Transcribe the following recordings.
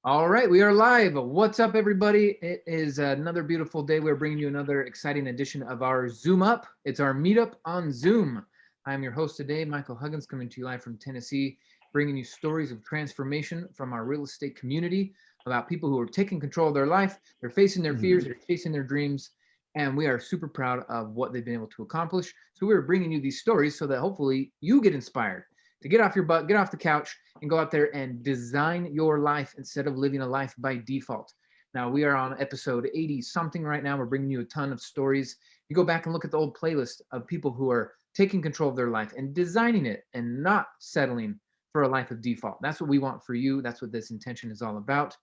All right, we are live. What's up, everybody? It is another beautiful day. We're bringing you another exciting edition of our Zoom Up. It's our meetup on Zoom. I'm your host today, Michael Huggins, coming to you live from Tennessee, bringing you stories of transformation from our real estate community about people who are taking control of their life. They're facing their fears, they're chasing their dreams, and we are super proud of what they've been able to accomplish. So we're bringing you these stories so that hopefully you get inspired to get off your butt, get off the couch, and go out there and design your life instead of living a life by default. Now, we are on episode 80 something right now. We're bringing you a ton of stories. You go back and look at the old playlist of people who are taking control of their life and designing it and not settling for a life of default. That's what we want for you. That's what this intention is all about.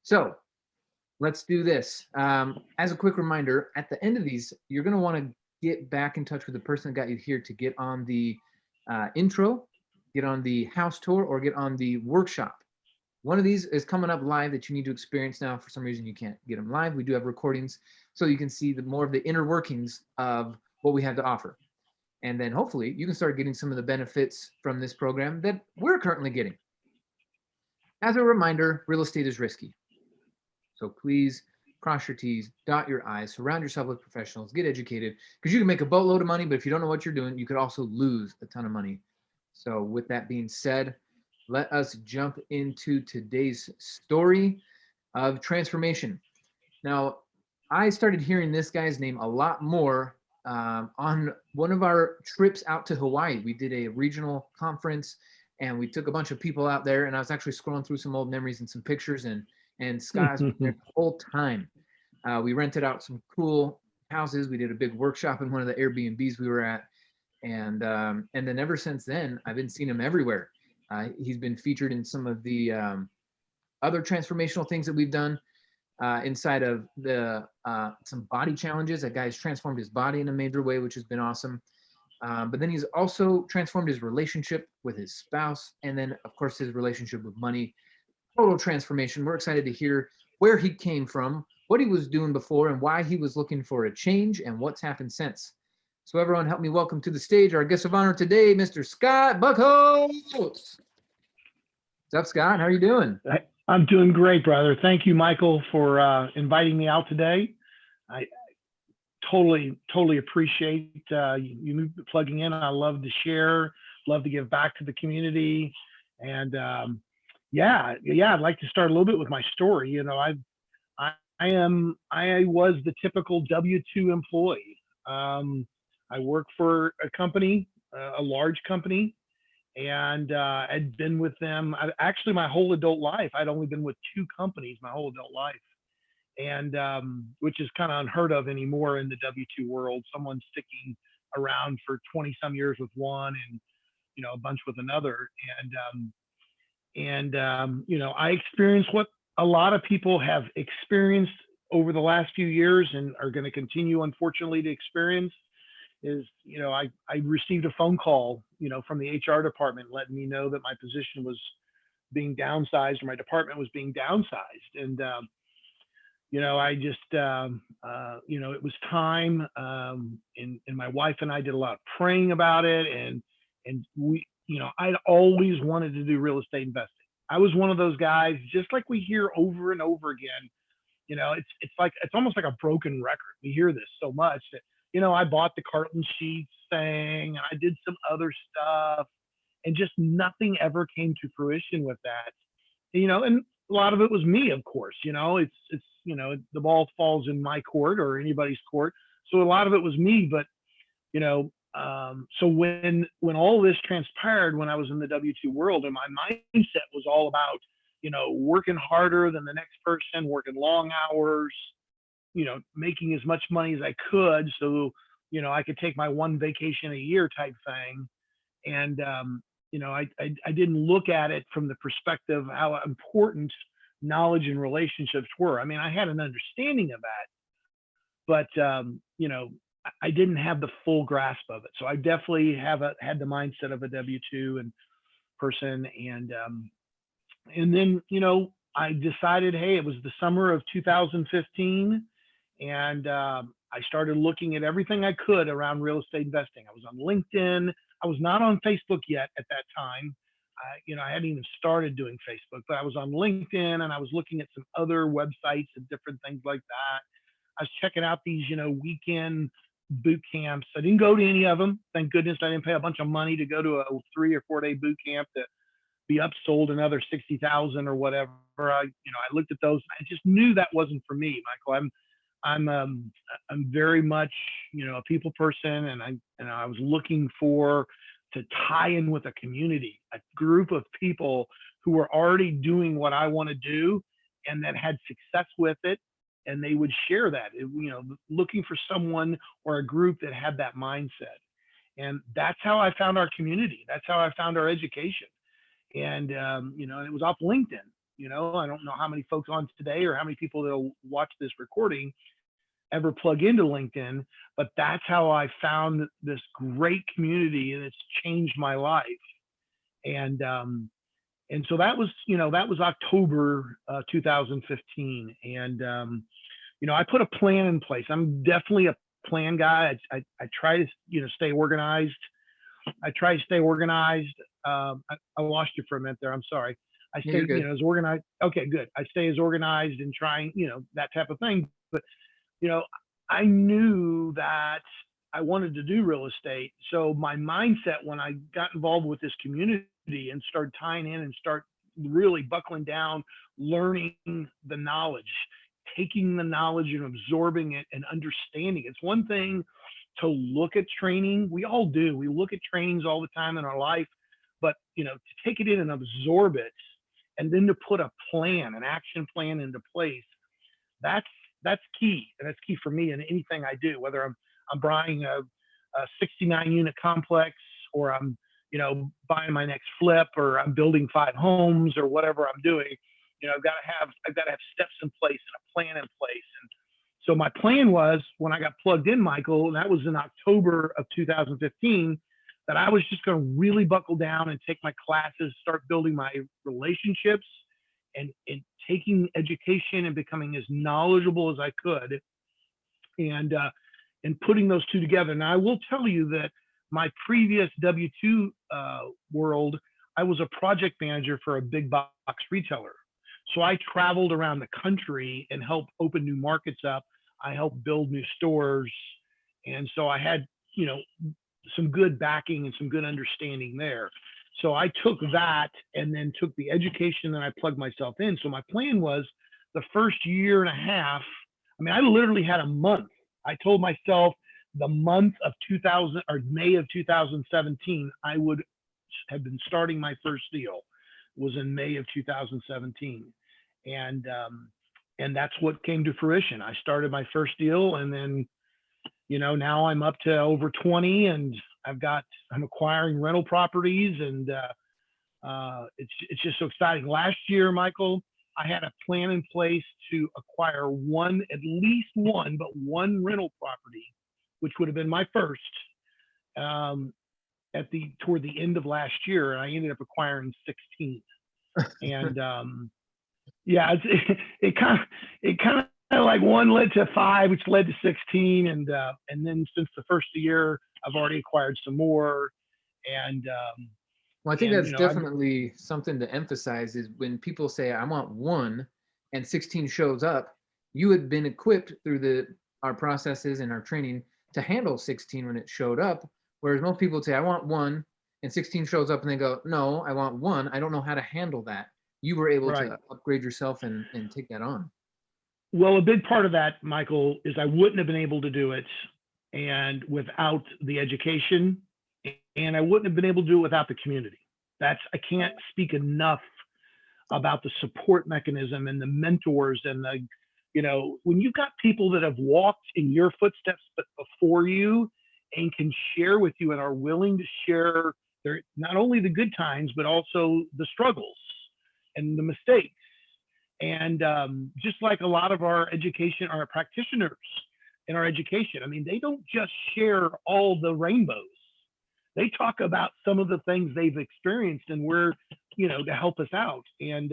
So let's do this. As a quick reminder, at the end of these, you're going to want to get back in touch with the person that got you here to get on the intro, get on the house tour, or get on the workshop. One of these is coming up live that you need to experience now. For some reason, you can't get them live. We do have recordings so you can see more of the inner workings of what we have to offer. And then hopefully you can start getting some of the benefits from this program that we're currently getting. As a reminder, real estate is risky. So please cross your T's, dot your I's, surround yourself with professionals, get educated, because you can make a boatload of money, but if you don't know what you're doing, you could also lose a ton of money. So with that being said, let us jump into today's story of transformation. Now, I started hearing this guy's name a lot more on one of our trips out to Hawaii. We did a regional conference and we took a bunch of people out there, and I was actually scrolling through some old memories and some pictures, and Scott has been there the whole time. We rented out some cool houses. We did a big workshop in one of the Airbnbs we were at. And then ever since then, I've been seeing him everywhere. He's been featured in some of the other transformational things that we've done inside of the some body challenges. That guy's transformed his body in a major way, which has been awesome. But then he's also transformed his relationship with his spouse, and then of course his relationship with money. Total transformation. We're excited to hear where he came from, what he was doing before, and why he was looking for a change, and what's happened since. So everyone, help me welcome to the stage our guest of honor today, Mr. Scot Buchholz. What's up, Scott? How are you doing? I'm doing great, brother. Thank you, Michael, for inviting me out today. I totally appreciate you plugging in. I love to share, love to give back to the community. And yeah, I'd like to start a little bit with my story. You know, I was the typical W-2 employee. I worked for a company, a large company, and I'd been with them actually my whole adult life. I'd only been with two companies my whole adult life, and which is kind of unheard of anymore in the W-2 world. Someone sticking around for 20 some years with one and, you know, a bunch with another. And you know, I experienced what a lot of people have experienced over the last few years and are going to continue, unfortunately, to experience. Is, you know, I received a phone call, you know, from the HR department letting me know that my position was being downsized, or my department was being downsized. And, you know, I just, you know, it was time. And my wife and I did a lot of praying about it. And we, you know, I'd always wanted to do real estate investing. I was one of those guys, just like we hear over and over again. You know, it's like, it's almost like a broken record. We hear this so much that, you know, I bought the carton sheets thing, and I did some other stuff, and just nothing ever came to fruition with that. You know, and a lot of it was me, of course. You know, it's you know, the ball falls in my court or anybody's court, so a lot of it was me. But you know, so when all this transpired, when I was in the W-2 world, and my mindset was all about, you know, working harder than the next person, working long hours, you know, making as much money as I could, so, you know, I could take my one vacation a year type thing. And, you know, I didn't look at it from the perspective of how important knowledge and relationships were. I mean, I had an understanding of that, but, you know, I didn't have the full grasp of it. So I definitely had the mindset of a W-2 and person. And then, you know, I decided, hey, it was the summer of 2015. And I started looking at everything I could around real estate investing. I was on LinkedIn. I was not on Facebook yet at that time. I hadn't even started doing Facebook, but I was on LinkedIn and I was looking at some other websites and different things like that. I was checking out these, weekend boot camps. I didn't go to any of them. Thank goodness I didn't pay a bunch of money to go to a 3 or 4 day boot camp to be upsold another 60,000 or whatever. I looked at those. I just knew that wasn't for me, Michael. I'm very much, a people person, and I was looking for to tie in with a community, a group of people who were already doing what I want to do and that had success with it, and they would share that. Looking for someone or a group that had that mindset, and that's how I found our community. That's how I found our education, and it was off LinkedIn. I don't know how many folks on today or how many people that'll watch this recording ever plug into LinkedIn, but that's how I found this great community, and it's changed my life. And so that was October 2015, and I put a plan in place. I'm definitely a plan guy. I try to stay organized. I lost you for a minute there. I'm sorry. I stay as organized. Okay, good. I stay as organized and trying that type of thing. But I knew that I wanted to do real estate. So my mindset when I got involved with this community and started tying in and start really buckling down, learning the knowledge, taking the knowledge and absorbing it and understanding. It's one thing to look at training. We all do. We look at trainings all the time in our life, but to take it in and absorb it, and then to put a plan, an action plan into place, that's key. And that's key for me in anything I do, whether I'm buying a 69 unit complex, or I'm buying my next flip, or I'm building 5 homes, or whatever I'm doing. I've got to have steps in place and a plan in place. And so my plan was, when I got plugged in, Michael, and that was in October of 2015, that I was just going to really buckle down and take my classes, start building my relationships, and taking education and becoming as knowledgeable as I could, and putting those two together. Now, I will tell you that my previous W-2 world, I was a project manager for a big box retailer. So I traveled around the country and helped open new markets up. I helped build new stores. And so I had, some good backing and some good understanding there. So I took that and then took the education that I plugged myself in. So my plan was, the first year and a half, I literally had a month. I told myself the month of May of 2017, I would have been starting my first deal. Was in May of 2017. And that's what came to fruition. I started my first deal, and then, now I'm up to over 20, and I'm acquiring rental properties, and it's just so exciting. Last year, Michael, I had a plan in place to acquire at least one rental property, which would have been my first, toward the end of last year, and I ended up acquiring 16. And yeah, it kind of like one led to 5, which led to 16, and then since the first year, I've already acquired some more. And well, I think that's definitely something to emphasize, is when people say, I want 1 and 16 shows up, you had been equipped through our processes and our training to handle 16 when it showed up. Whereas most people say, I want 1 and 16 shows up, and they go, no, I want 1. I don't know how to handle that. You were able to upgrade yourself and take that on. Well, a big part of that, Michael, is I wouldn't have been able to do it and without the education, and I wouldn't have been able to do it without the community. I can't speak enough about the support mechanism and the mentors and when you've got people that have walked in your footsteps but before you, and can share with you and are willing to share not only the good times, but also the struggles and the mistakes. And just like a lot of our practitioners in our education, they don't just share all the rainbows. They talk about some of the things they've experienced and where, to help us out. And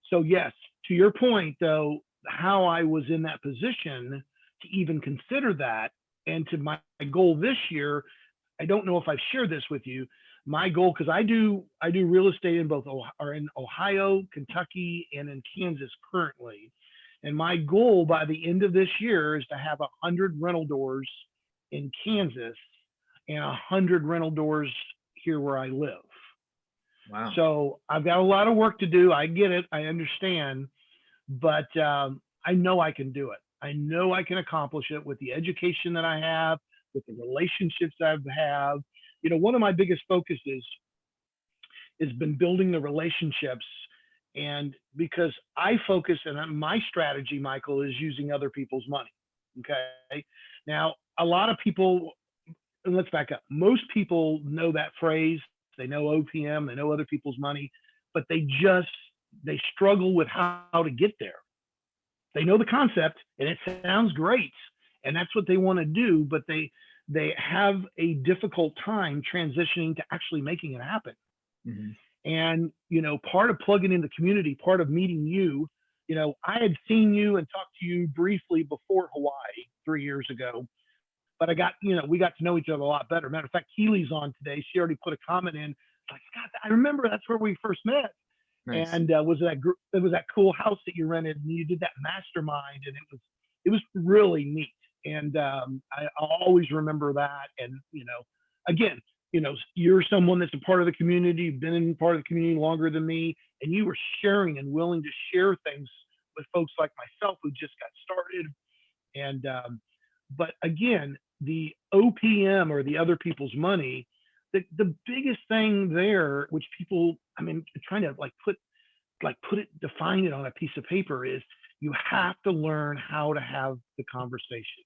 so, yes, to your point, though, how I was in that position to even consider that, and to my goal this year, I don't know if I've shared this with you, my goal, because I do real estate in both or in Ohio, Kentucky, and in Kansas currently, and my goal by the end of this year is to have 100 rental doors in Kansas and 100 rental doors here where I live. Wow. So I've got a lot of work to do. I get it. I understand, but I know I can do it. I know I can accomplish it with the education that I have, with the relationships I have. One of my biggest focuses has been building the relationships. And because I focus, and my strategy, Michael, is using other people's money. Okay. Now, a lot of people, and let's back up. Most people know that phrase. They know OPM, they know other people's money, but they struggle with how to get there. They know the concept and it sounds great, and that's what they want to do, but they have a difficult time transitioning to actually making it happen. Mm-hmm. And part of plugging in the community, part of meeting you, I had seen you and talked to you briefly before Hawaii 3 years ago, but we got to know each other a lot better. Matter of fact, Keely's on today. She already put a comment in. It's like, Scott, I remember that's where we first met. Nice. And it was that cool house that you rented, and you did that mastermind, and it was really neat. And I'll always remember that. And again, you're someone that's a part of the community. You've been in part of the community longer than me, and you were sharing and willing to share things with folks like myself who just got started. And but again, the OPM, or the other people's money, the biggest thing there, which people, trying to define it on a piece of paper, is you have to learn how to have the conversation.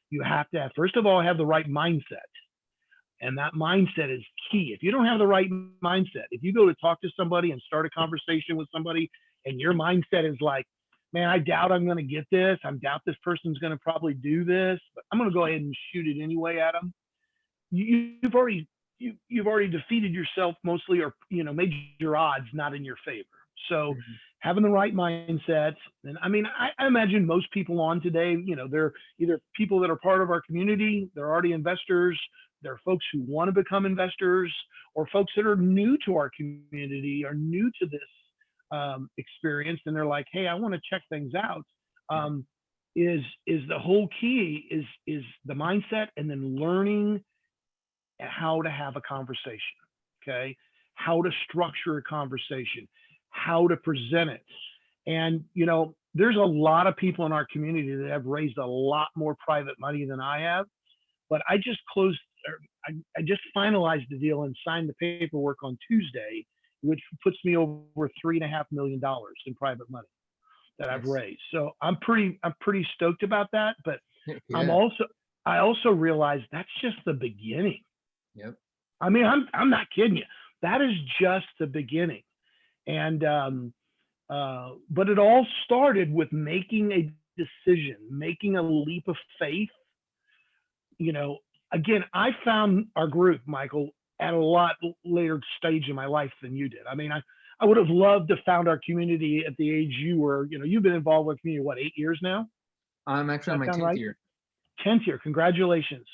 You have to first of all, have the right mindset. And that mindset is key. If you don't have the right mindset, if you go to talk to somebody and start a conversation with somebody, and your mindset is like, man, I doubt I'm going to get this. I doubt this person's going to probably do this, but I'm going to go ahead and shoot it anyway at them. You've already defeated yourself mostly, or made your odds not in your favor. So Mm-hmm. having the right mindset, and I imagine most people on today, they're either people that are part of our community, they're already investors, they're folks who want to become investors, or folks that are new to our community, are new to this experience, and they're like, hey, I want to check things out. Is the whole key is the mindset, and then learning how to have a conversation, okay? How to structure a conversation, how to present it. And, there's a lot of people in our community that have raised a lot more private money than I have, but I just I just finalized the deal and signed the paperwork on Tuesday, which puts me over $3.5 million in private money that I've raised. So I'm pretty stoked about that, but Yeah. I also realize that's just the beginning. Yep. I'm not kidding you. That is just the beginning. And but it all started with making a decision, making a leap of faith. Again, I found our group, Michael, at a lot later stage in my life than you did. I would have loved to found our community at the age you were. You've been involved with me, what, 8 years now? I'm actually on my 10th right? year. 10th year. Congratulations.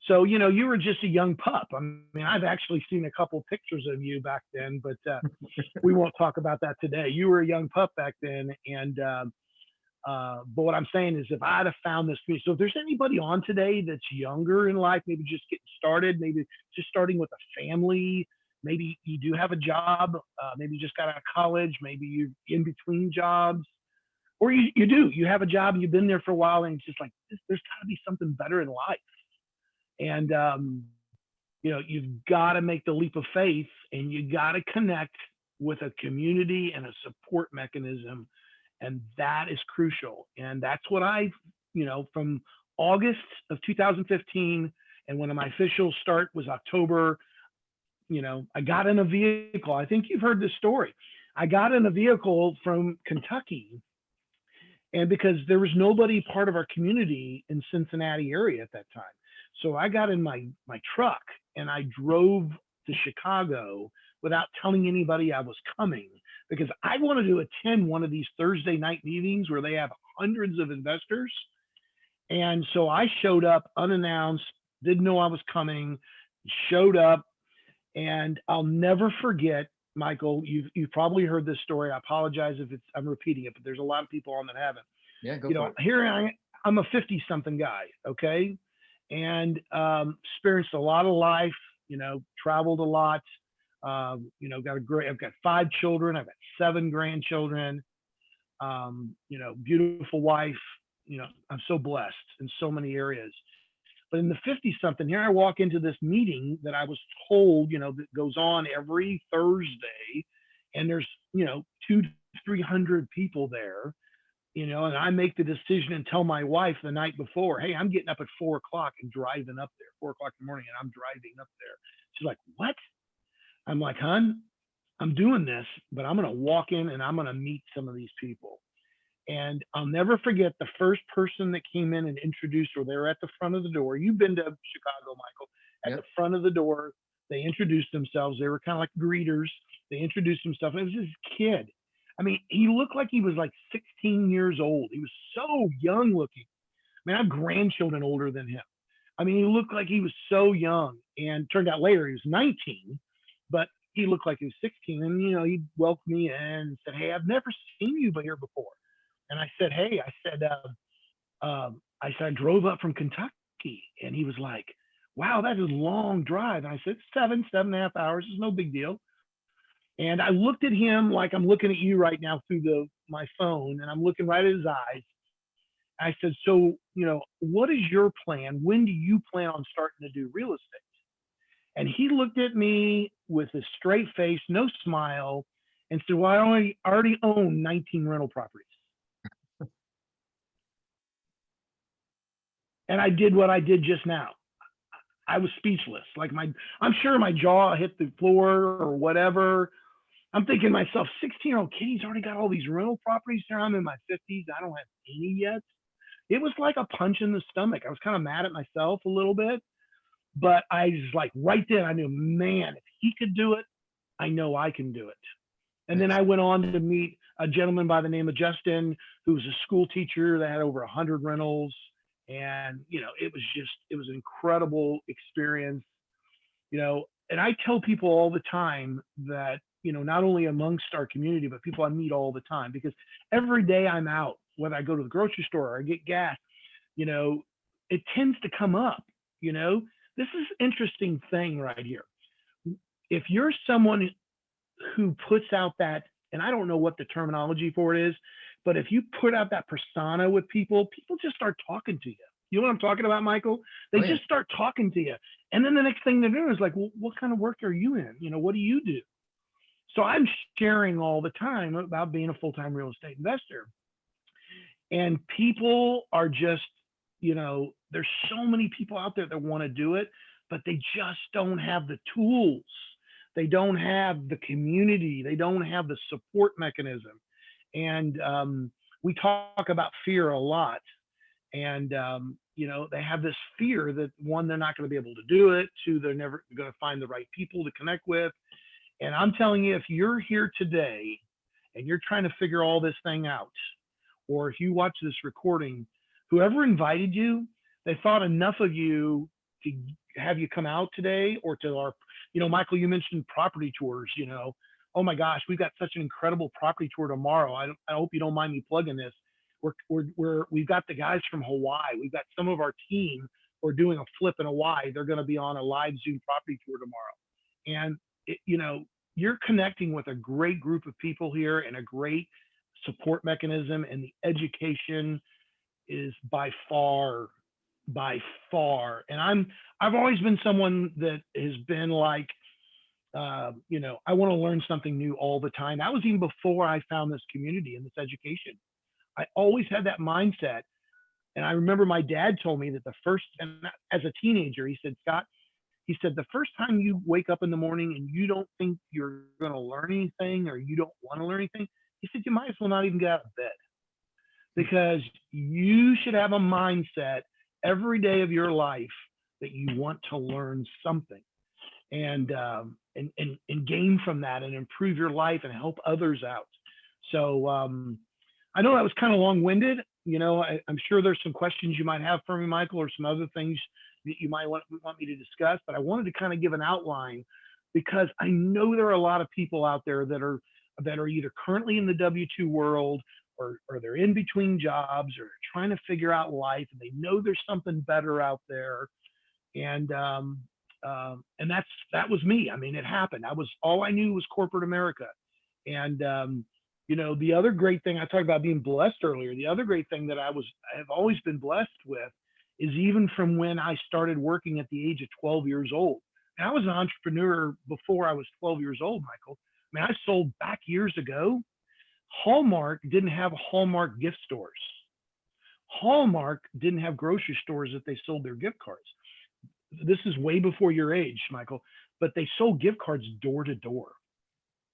So, you were just a young pup. I've actually seen a couple pictures of you back then, but we won't talk about that today. You were a young pup back then. And, but what I'm saying is, if I'd have found this community, so if there's anybody on today that's younger in life, maybe just getting started, maybe just starting with a family, maybe you do have a job, maybe you just got out of college, maybe you're in between jobs, or you have a job and you've been there for a while, and it's just like, there's got to be something better in life. And, you've got to make the leap of faith, and you got to connect with a community and a support mechanism. And that is crucial. And that's what from August of 2015, and when my official start was October, I got in a vehicle. I think you've heard this story. I got in a vehicle from Kentucky, and because there was nobody part of our community in Cincinnati area at that time. So I got in my truck and I drove to Chicago without telling anybody I was coming, because I wanted to attend one of these Thursday night meetings where they have hundreds of investors. And so I showed up unannounced, didn't know I was coming, showed up, And I'll never forget, Michael, you've probably heard this story. I apologize if I'm repeating it, but there's a lot of people on that haven't. Yeah, go You for know, it. here I'm a 50 something guy, okay? And experienced a lot of life, you know, traveled a lot. You know, I've got 5 children, I've got 7 grandchildren, you know, beautiful wife. You know, I'm so blessed in so many areas. But in the 50 something, here I walk into this meeting that I was told, you know, that goes on every Thursday, and there's, you know, 200 to 300 people there, you know, and I make the decision and tell my wife the night before, hey, I'm getting up at 4 o'clock and driving up there, 4 o'clock in the morning, and I'm driving up there. She's like, what? I'm like, hun, I'm doing this, but I'm going to walk in and I'm going to meet some of these people. And I'll never forget the first person that came in and introduced her. They were at the front of the door. You've been to Chicago, Michael. At the Yep. front of the door, they introduced themselves. They were kind of like greeters. They introduced themselves. It was this kid. I mean, he looked like he was like 16 years old. He was so young looking. I mean, I have grandchildren older than him. I mean, he looked like he was so young. And turned out later he was 19, but he looked like he was 16. And, you know, he welcomed me in and said, hey, I've never seen you here before. And I said, hey, I said, I drove up from Kentucky. And he was like, wow, that is a long drive. And I said, 7.5 hours is no big deal. And I looked at him like I'm looking at you right now through my phone, and I'm looking right at his eyes. I said, so, you know, what is your plan? When do you plan on starting to do real estate? And he looked at me with a straight face, no smile, and said, well, I already own 19 rental properties. And I did what I did just now. I was speechless. Like I'm sure my jaw hit the floor or whatever. I'm thinking to myself, 16-year-old kid, he's already got all these rental properties there. I'm in my 50s. I don't have any yet. It was like a punch in the stomach. I was kind of mad at myself a little bit, but I was like, right then, I knew, man, if he could do it, I know I can do it. And then Nice. I went on to meet a gentleman by the name of Justin, who was a school teacher that had over 100 rentals. And, you know, it was an incredible experience, you know. And I tell people all the time that, you know, not only amongst our community, but people I meet all the time, because every day I'm out, whether I go to the grocery store or I get gas, you know, it tends to come up, you know. This is an interesting thing right here. If you're someone who puts out that, and I don't know what the terminology for it is, but if you put out that persona with people, people just start talking to you. You know what I'm talking about, Michael? They Oh yeah. just start talking to you. And then the next thing they're doing is like, well, what kind of work are you in? You know, what do you do? So I'm sharing all the time about being a full-time real estate investor. And people are just, you know, there's so many people out there that want to do it, but they just don't have the tools. They don't have the community. They don't have the support mechanism. And we talk about fear a lot. And, you know, they have this fear that, one, they're not going to be able to do it. Two, they're never going to find the right people to connect with. And I'm telling you, if you're here today and you're trying to figure all this thing out, or if you watch this recording, whoever invited you, they thought enough of you to have you come out today, or to our, you know, Michael, you mentioned property tours, you know. Oh my gosh, we've got such an incredible property tour tomorrow. I hope you don't mind me plugging this. We've got the guys from Hawaii. We've got some of our team who are doing a flip in Hawaii. They're going to be on a live Zoom property tour tomorrow. And, you know, you're connecting with a great group of people here and a great support mechanism, and the education is by far. And I've always been someone that has been like, you know, I want to learn something new all the time. That was even before I found this community and this education. I always had that mindset. And I remember my dad told me that and as a teenager, he said, Scott, he said, the first time you wake up in the morning and you don't think you're going to learn anything, or you don't want to learn anything, he said, you might as well not even get out of bed, because you should have a mindset every day of your life that you want to learn something, and gain from that and improve your life and help others out. So I know that was kind of long-winded. You know, I'm sure there's some questions you might have for me, Michael, or some other things that you might want me to discuss, but I wanted to kind of give an outline because I know there are a lot of people out there that are either currently in the W-2 world, or they're in between jobs, or trying to figure out life, and they know there's something better out there. And that was me. I mean, it happened. All I knew was corporate America. And the other great thing, I talked about being blessed earlier. The other great thing that I have always been blessed with is, even from when I started working at the age of 12 years old. And I was an entrepreneur before I was 12 years old, Michael. I mean, I sold back years ago. Hallmark didn't have Hallmark gift stores. Hallmark didn't have grocery stores that they sold their gift cards. This is way before your age, Michael, but they sold gift cards door to door.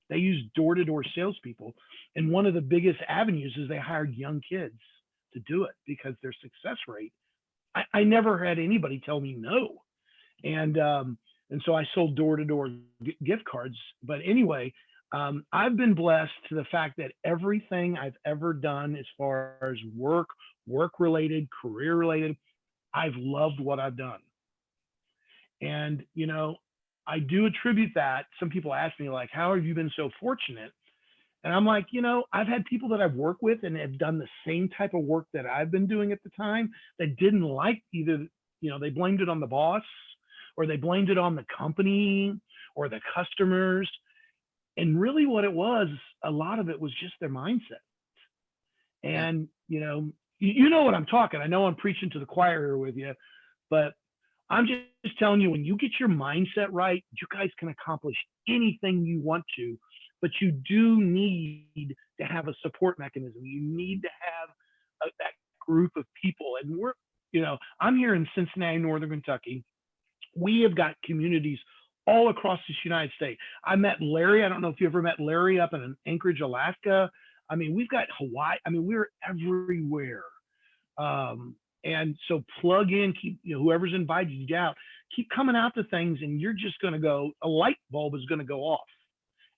They used door to door salespeople. And one of the biggest avenues is they hired young kids to do it, because their success rate, I never had anybody tell me no. And so I sold door to door gift cards. But anyway, I've been blessed to the fact that everything I've ever done, as far as work related, career related, I've loved what I've done. And, I do attribute that. Some people ask me, like, how have you been so fortunate? And I'm like, I've had people that I've worked with and have done the same type of work that I've been doing at the time, that didn't like either, they blamed it on the boss, or they blamed it on the company or the customers. And really what it was, a lot of it was just their mindset. And, you know what I'm talking. I know I'm preaching to the choir here with you, but I'm just telling you, when you get your mindset right, you guys can accomplish anything you want to, but you do need to have a support mechanism. You need to have that group of people. And I'm here in Cincinnati, Northern Kentucky. We have got communities all across this United States. I met Larry. I don't know if you ever met Larry up in Anchorage, Alaska. I mean, we've got Hawaii. I mean, we're everywhere. And so plug in, keep, whoever's invited you out, keep coming out to things, and you're just going to go, a light bulb is going to go off.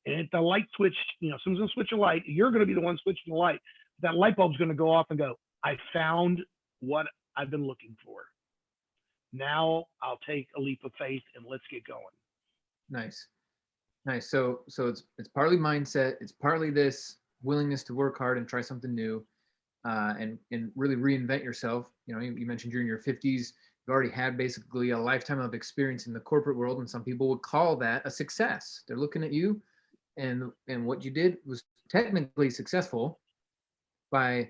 And if the light switch, someone's going to switch a light, you're going to be the one switching the light. That light bulb's going to go off and go, I found what I've been looking for. Now I'll take a leap of faith and let's get going. Nice. So it's partly mindset. It's partly this willingness to work hard and try something new. And really reinvent yourself. You mentioned you're in your 50s. You've already had basically a lifetime of experience in the corporate world, and some people would call that a success. They're looking at you, and what you did was technically successful by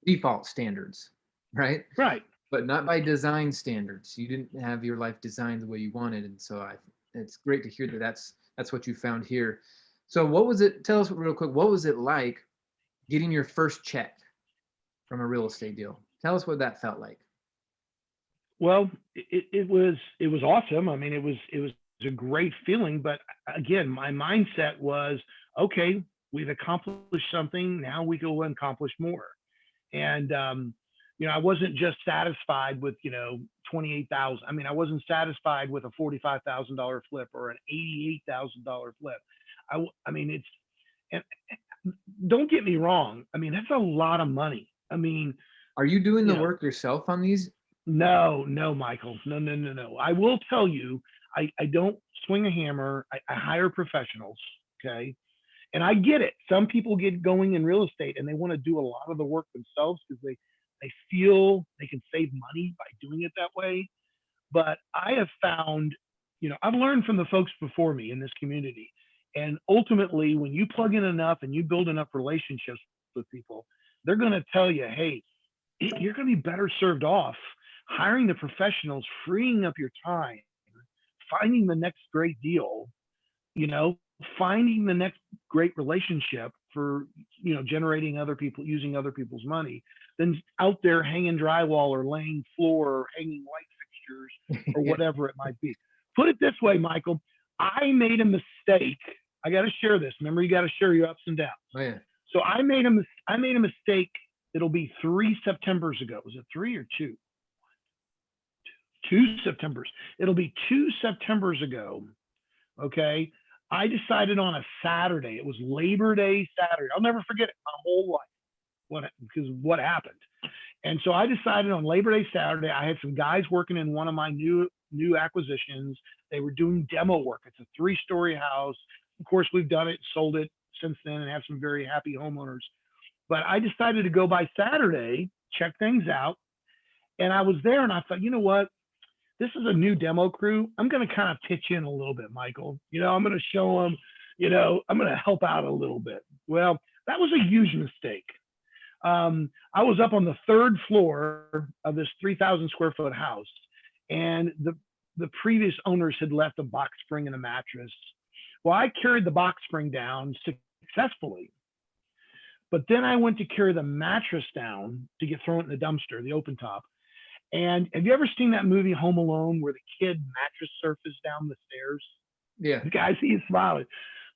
default standards, right? Right. But not by design standards. You didn't have your life designed the way you wanted, and so it's great to hear that that's what you found here. So what was it? Tell us real quick. What was it like getting your first check from a real estate deal? Tell us what that felt like. Well, it was awesome. I mean, it was a great feeling, but again, my mindset was, okay, we've accomplished something. Now we go and accomplish more. And, I wasn't just satisfied with, 28,000. I mean, I wasn't satisfied with a $45,000 flip or an $88,000 flip. I mean, and don't get me wrong. I mean, that's a lot of money. I mean, are you doing the work yourself on these? No, Michael. No. I will tell you, I don't swing a hammer. I hire professionals. Okay. And I get it. Some people get going in real estate and they want to do a lot of the work themselves because they feel they can save money by doing it that way. But I have found, I've learned from the folks before me in this community. And ultimately, when you plug in enough and you build enough relationships with people, they're going to tell you, hey, you're going to be better served off hiring the professionals, freeing up your time, finding the next great deal, finding the next great relationship for, generating using other people's money, than out there hanging drywall or laying floor or hanging light fixtures or whatever it might be. Put it this way, Michael, I made a mistake. I got to share this. Remember, you got to share your ups and downs. Oh, yeah. So I made a mistake. It'll be 3 Septembers ago. Was it 3 or 2? 2 Septembers. It'll be 2 Septembers ago. Okay. I decided on a Saturday. It was Labor Day Saturday. I'll never forget it my whole life. Because what happened. And so I decided on Labor Day Saturday, I had some guys working in one of my new new acquisitions. They were doing demo work. It's a 3-story house. Of course, we've done it, sold it since then, and have some very happy homeowners. But I decided to go by Saturday, check things out. And I was there and I thought, you know what? This is a new demo crew. I'm going to kind of pitch in a little bit, Michael. I'm going to show them, I'm going to help out a little bit. Well, that was a huge mistake. I was up on the 3rd floor of this 3,000 square foot house, and the previous owners had left a box spring and a mattress. Well, I carried the box spring down successfully, but then I went to carry the mattress down to get thrown in the dumpster, the open top. And have you ever seen that movie Home Alone where the kid mattress surfs down the stairs? Yeah. The guy, he's smiling.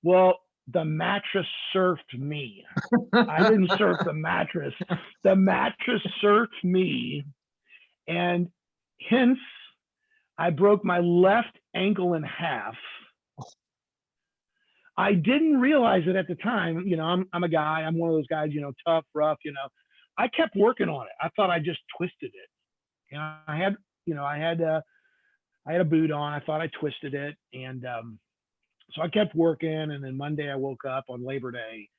Well, the mattress surfed me. I didn't surf the mattress. The mattress surfed me. And hence, I broke my left ankle in half. I didn't realize it at the time. I'm a guy. I'm one of those guys, tough, rough, I kept working on it. I thought I just twisted it. I had a boot on. I thought I twisted it. And so I kept working. And then Monday I woke up on Labor Day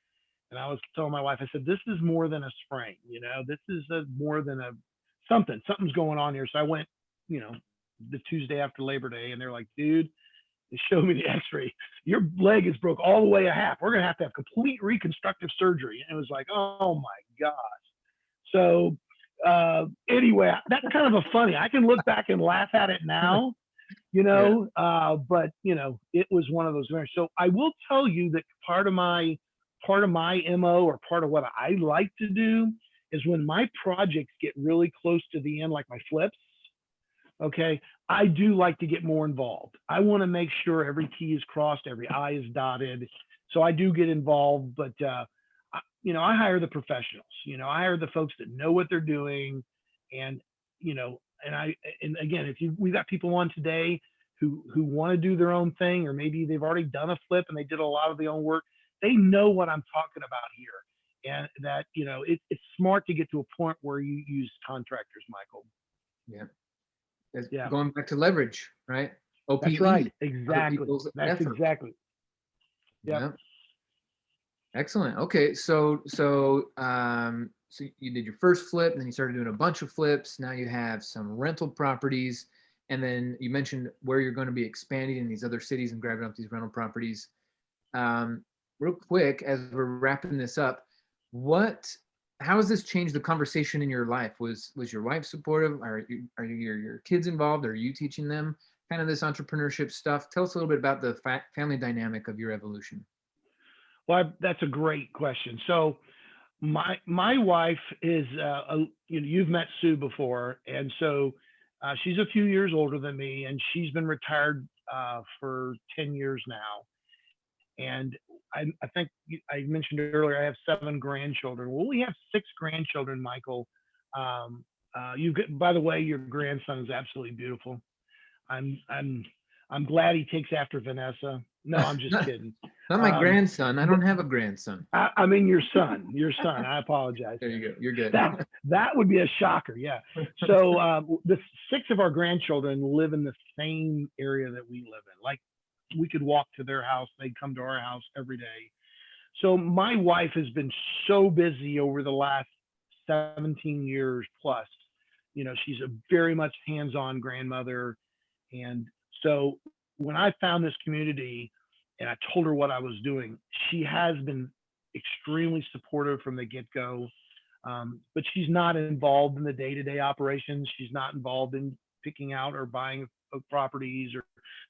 and I was telling my wife, I said, this is more than a sprain. This is more than something's going on here. So I went, the Tuesday after Labor Day, and they're like, dude, they showed me the x-ray. Your leg is broke all the way a half. We're going to have complete reconstructive surgery. And it was like, oh my gosh. So anyway, that's kind of a funny, I can look back and laugh at it now, but it was one of those. So I will tell you that part of my MO, or part of what I like to do, is when my projects get really close to the end, like my flips, okay, I do like to get more involved. I want to make sure every T is crossed, every I is dotted. So I do get involved, but I hire the professionals. I hire the folks that know what they're doing, and and again, we've got people on today who want to do their own thing, or maybe they've already done a flip and they did a lot of their own work. They know what I'm talking about here, and that it's smart to get to a point where you use contractors, Michael. Yeah. Going back to leverage, right? OPE. That's right. Exactly. That's effort. Exactly. Yeah. Excellent. Okay. So you did your first flip, and then you started doing a bunch of flips. Now you have some rental properties, and then you mentioned where you're going to be expanding in these other cities and grabbing up these rental properties. Real quick, as we're wrapping this up, how has this changed the conversation in your life? Was your wife supportive? Are your kids involved? Are you teaching them kind of this entrepreneurship stuff? Tell us a little bit about the family dynamic of your evolution. Well, that's a great question. So my wife is, you've met Sue before. And so she's a few years older than me, and she's been retired for 10 years now. And I think I mentioned earlier, I have 7 grandchildren. Well, we have 6 grandchildren, Michael. By the way, your grandson is absolutely beautiful. I'm glad he takes after Vanessa. No, I'm just kidding. Not my grandson. I don't have a grandson. I mean your son. I apologize. There you go. You're good. That would be a shocker. Yeah. So the 6 of our grandchildren live in the same area that we live in. Like, we could walk to their house. They'd come to our house every day. So my wife has been so busy over the last 17 years plus. She's a very much hands-on grandmother. And so when I found this community and I told her what I was doing, she has been extremely supportive from the get-go. But she's not involved in the day-to-day operations. She's not involved in picking out or buying properties or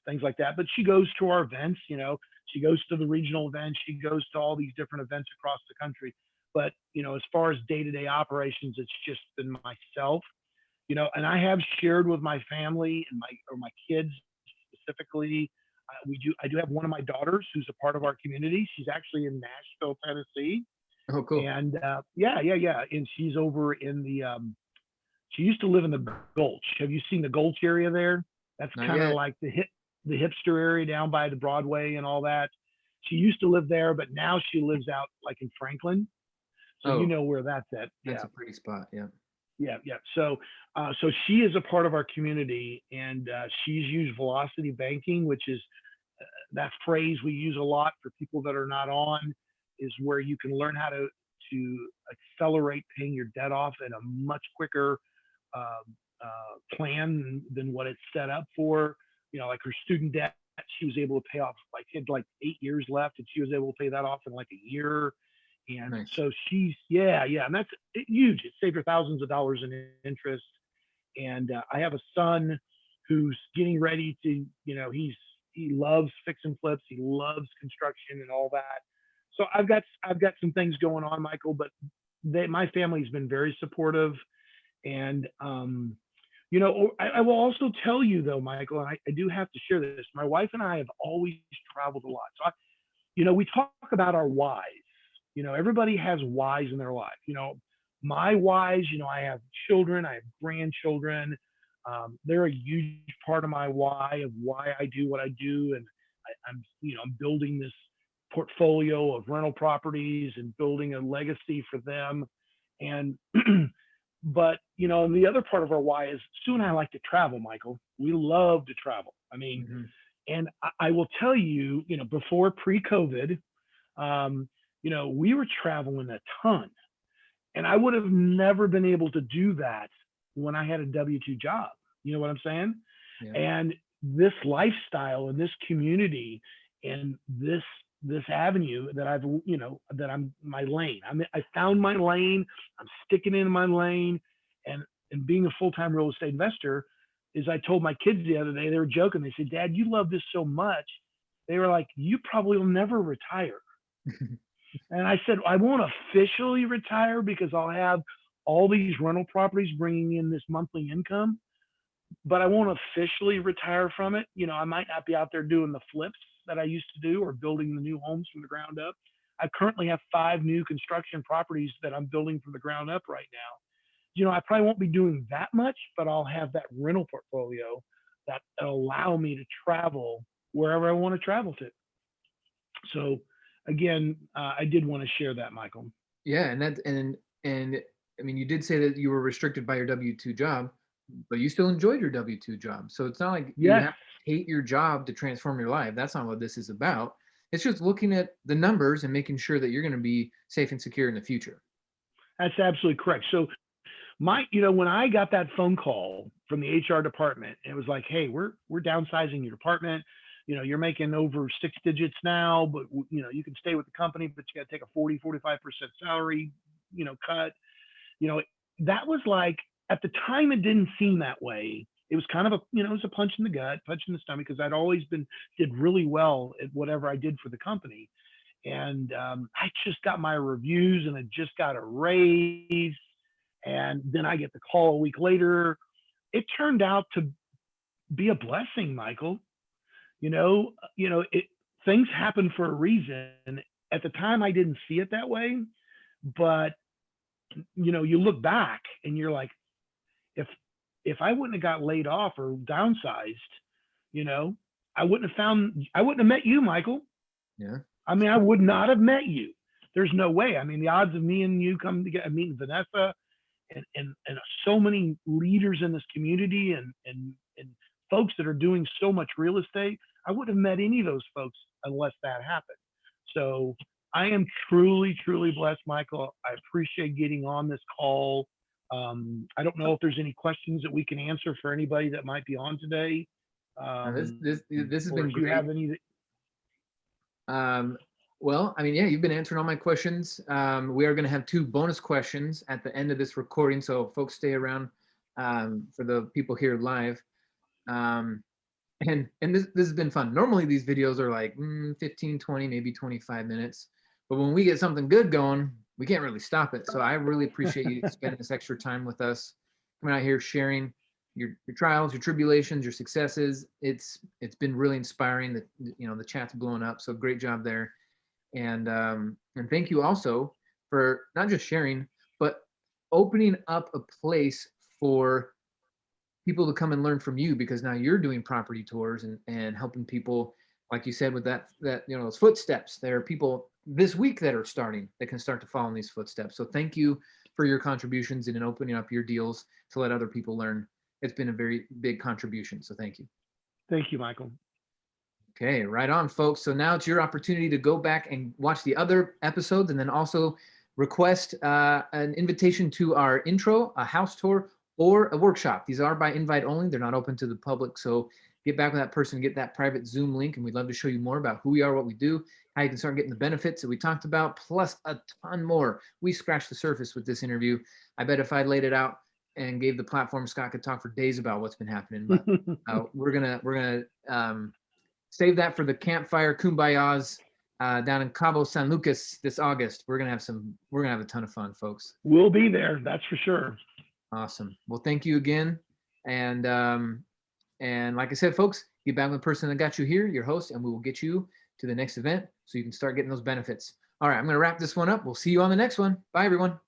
things like that. But she goes to our events, she goes to the regional events, she goes to all these different events across the country. But, as far as day-to-day operations, it's just been myself, and I have shared with my family and my kids specifically. I do have one of my daughters who's a part of our community. She's actually in Nashville, Tennessee. Oh, cool. And yeah. And she's over in she used to live in the Gulch. Have you seen the Gulch area there? That's kind of like the hipster area down by the Broadway and all that. She used to live there, but now she lives out like in Franklin. So you know where that's at. That's a pretty spot. Yeah. Yeah, yeah. So she is a part of our community, and she's used velocity banking, which is that phrase we use a lot for people that are not on, is where you can learn how to accelerate paying your debt off in a much quicker plan than what it's set up for. You know, like her student debt, she was able to pay off, like, had like 8 years left, and she was able to pay that off in like a year. And Nice. so she's, yeah, yeah, and that's huge. It saved her thousands of dollars in interest. And I have a son who's getting ready to, he loves fix and flips, he loves construction and all that. So I've got some things going on, Michael, but my family's been very supportive. And I will also tell you though, Michael, and I do have to share this. My wife and I have always traveled a lot. So we talk about our whys. Everybody has whys in their life. My whys, I have children, I have grandchildren. They're a huge part of my why of why I do what I do. And I'm building this portfolio of rental properties and building a legacy for them. And, but, and the other part of our why is Sue and I like to travel, Michael. We love to travel. I mean, Hmm. and I will tell you, before pre-COVID, we were traveling a ton, and I would have never been able to do that when I had a W-2 job. You know what I'm saying? Yeah. And this lifestyle and this community and this avenue that that I'm my lane. I found my lane. I'm sticking in my lane, and being a full-time real estate investor, is I told my kids the other day, they were joking. They said, "Dad, you love this so much." They were like, "You probably will never retire." And I said, "I won't officially retire because I'll have all these rental properties bringing in this monthly income, but I won't officially retire from it. I might not be out there doing the flips that I used to do or building the new homes from the ground up. I currently have 5 new construction properties that I'm building from the ground up right now. I probably won't be doing that much, but I'll have that rental portfolio that allow me to travel wherever I want to travel to." So again, I did want to share that, Michael. Yeah, and I mean, you did say that you were restricted by your W-2 job, but you still enjoyed your W-2 job. So it's not like you Yes, have to hate your job to transform your life. That's not what this is about. It's just looking at the numbers and making sure that you're going to be safe and secure in the future. that's absolutely correct. So when I got that phone call from the HR department, it was like, "Hey, we're downsizing your department. You're making over 6 digits now, but you can stay with the company, but you got to take a 45% salary, cut." You know, that was like, at the time, it didn't seem that way. It was kind of it was a punch in the gut, punch in the stomach, because I'd always did really well at whatever I did for the company. And I just got my reviews, and I just got a raise. And then I get the call a week later. It turned out to be a blessing, Michael. It things happen for a reason. At the time, I didn't see it that way, but you look back and you're like, if I wouldn't have got laid off or downsized, you know, I wouldn't have met you, Michael. Yeah. I mean, I would not have met you. There's no way. I mean, the odds of me and you coming together, meeting Vanessa and so many leaders in this community and folks that are doing so much real estate, I wouldn't have met any of those folks unless that happened. So I am truly, truly blessed, Michael. I appreciate getting on this call. I don't know if there's any questions that we can answer for anybody that might be on today. This has Or been if you great. have any. Um, well, I mean, yeah, you've been answering all my questions. We are going to have 2 bonus questions at the end of this recording, so folks stay around for the people here live. And this has been fun. Normally these videos are like 15, 20, maybe 25 minutes, but when we get something good going, we can't really stop it. So I really appreciate you spending this extra time with us, coming out here sharing your trials, your tribulations, your successes. It's been really inspiring. That the chat's blowing up. So great job there. And thank you also for not just sharing, but opening up a place for people to come and learn from you, because now you're doing property tours and helping people, like you said, with that those footsteps. There are people this week that are starting that can start to follow in these footsteps. So thank you for your contributions and in opening up your deals to let other people learn. It's been a very big contribution. So thank you. Thank you, Michael. Okay, right on, folks. So now it's your opportunity to go back and watch the other episodes, and then also request an invitation to our intro, a house tour, or a workshop. These are by invite only. They're not open to the public. So get back with that person, get that private Zoom link, and we'd love to show you more about who we are, what we do, how you can start getting the benefits that we talked about, plus a ton more. We scratched the surface with this interview. I bet if I laid it out and gave the platform, Scott could talk for days about what's been happening. But we're gonna save that for the campfire kumbayas down in Cabo San Lucas this August. We're gonna have a ton of fun, folks. We'll be there, that's for sure. Awesome. Well, thank you again. And like I said, folks, get back with the person that got you here, your host, and we will get you to the next event so you can start getting those benefits. All right, I'm gonna wrap this one up. We'll see you on the next one. Bye, everyone.